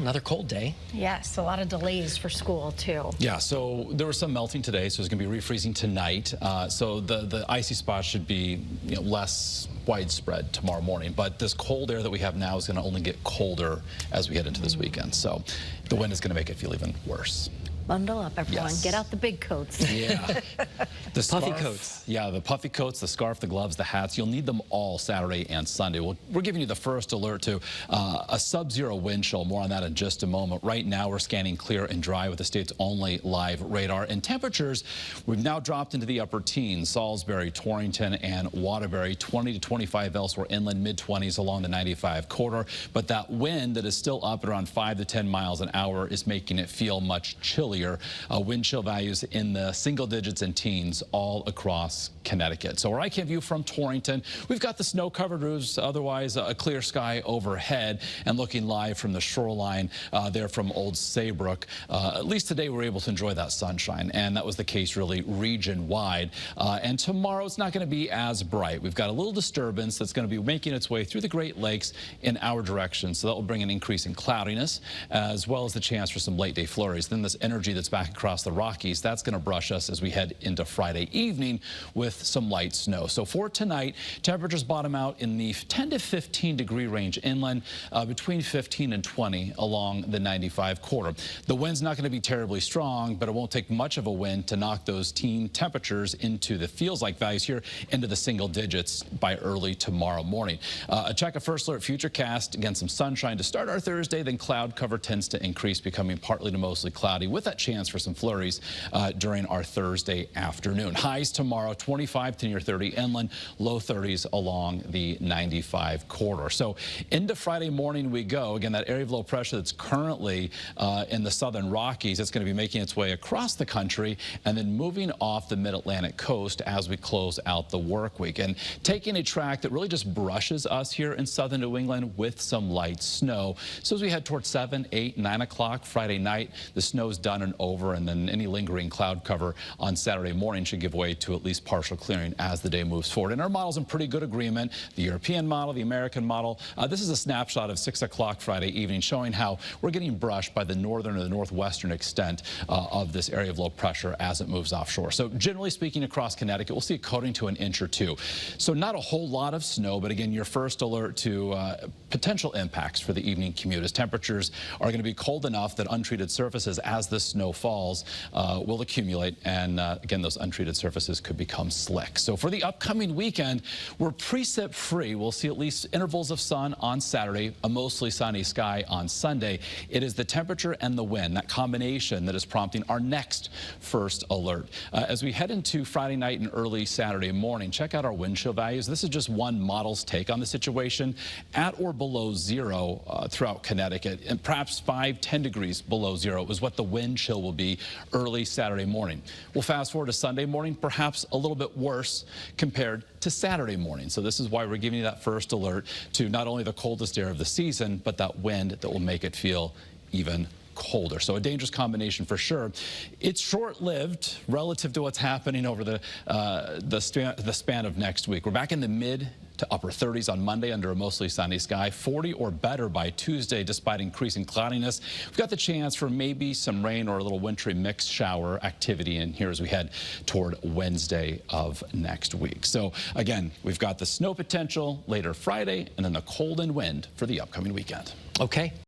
another cold day. Yes, a lot of delays for school, too. Yeah, so there was some melting today, so it's going to be refreezing tonight. So the icy spots should be less widespread tomorrow morning. But this cold air that we have now is going to only get colder as we head into this weekend. So the wind is going to make it feel even worse. Bundle up, everyone. Yes. Get out the big coats. Yeah. The Puffy scarf, coats. Yeah, the puffy coats, the scarf, the gloves, the hats. You'll need them all Saturday and Sunday. We're giving you the first alert to a sub-zero wind chill. More on that in just a moment. Right now, we're scanning clear and dry with the state's only live radar. And temperatures, we've now dropped into the upper teens. Salisbury, Torrington, and Waterbury, 20 to 25 elsewhere inland, mid-20s along the 95 corridor. But that wind that is still up at around 5 to 10 miles an hour is making it feel much chillier. Wind chill values in the single digits and teens all across Connecticut. So where I can view from Torrington, we've got the snow-covered roofs, otherwise a clear sky overhead, and looking live from the shoreline there from Old Saybrook. At least today we're able to enjoy that sunshine, and that was the case really region-wide. And tomorrow it's not going to be as bright. We've got a little disturbance that's going to be making its way through the Great Lakes in our direction, so that will bring an increase in cloudiness as well as the chance for some late-day flurries. Then this energy that's back across the Rockies, that's going to brush us as we head into Friday evening with some light snow. So for tonight, temperatures bottom out in the 10 to 15 degree range inland, between 15 and 20 along the 95 corridor. The wind's not going to be terribly strong, but it won't take much of a wind to knock those teen temperatures into the feels-like values here into the single digits by early tomorrow morning. A check of first alert futurecast. Again, some sunshine to start our Thursday, then cloud cover tends to increase, becoming partly to mostly cloudy with that chance for some flurries during our Thursday afternoon. Highs tomorrow, 25 to near 30 inland, low 30s along the 95 corridor. So into Friday morning we go. Again, that area of low pressure that's currently in the southern Rockies, it's going to be making its way across the country and then moving off the mid-Atlantic coast as we close out the work week and taking a track that really just brushes us here in southern New England with some light snow. So as we head towards 7, 8, 9 o'clock Friday night, the snow's done and over, and then any lingering cloud cover on Saturday morning should give way to at least partial clearing as the day moves forward. And our model's in pretty good agreement. The European model, the American model. This is a snapshot of 6 o'clock Friday evening showing how we're getting brushed by the northern or the northwestern extent of this area of low pressure as it moves offshore. So generally speaking across Connecticut, we'll see it coating to an inch or two. So not a whole lot of snow, but again, your first alert to potential impacts for the evening commute as temperatures are going to be cold enough that untreated surfaces as the snow falls will accumulate, and again, those untreated surfaces could become slick. So for the upcoming weekend, we're precip free. We'll see at least intervals of sun on Saturday, a mostly sunny sky on Sunday. It is the temperature and the wind, that combination, that is prompting our next first alert. As we head into Friday night and early Saturday morning, check out our wind chill values. This is just one model's take on the situation. At or below zero throughout Connecticut, and perhaps 5, 10 degrees below zero is what the wind chill will be early Saturday morning. We'll fast forward to Sunday morning, perhaps a little bit worse compared to Saturday morning. So this is why we're giving you that first alert to not only the coldest air of the season, but that wind that will make it feel even colder. So a dangerous combination for sure. It's short-lived relative to what's happening over the span of next week. We're back in the mid to upper 30s on Monday under a mostly sunny sky, 40 or better by Tuesday despite increasing cloudiness. We've got the chance for maybe some rain or a little wintry mixed shower activity in here as we head toward Wednesday of next week. So again, we've got the snow potential later Friday and then the cold and wind for the upcoming weekend. Okay.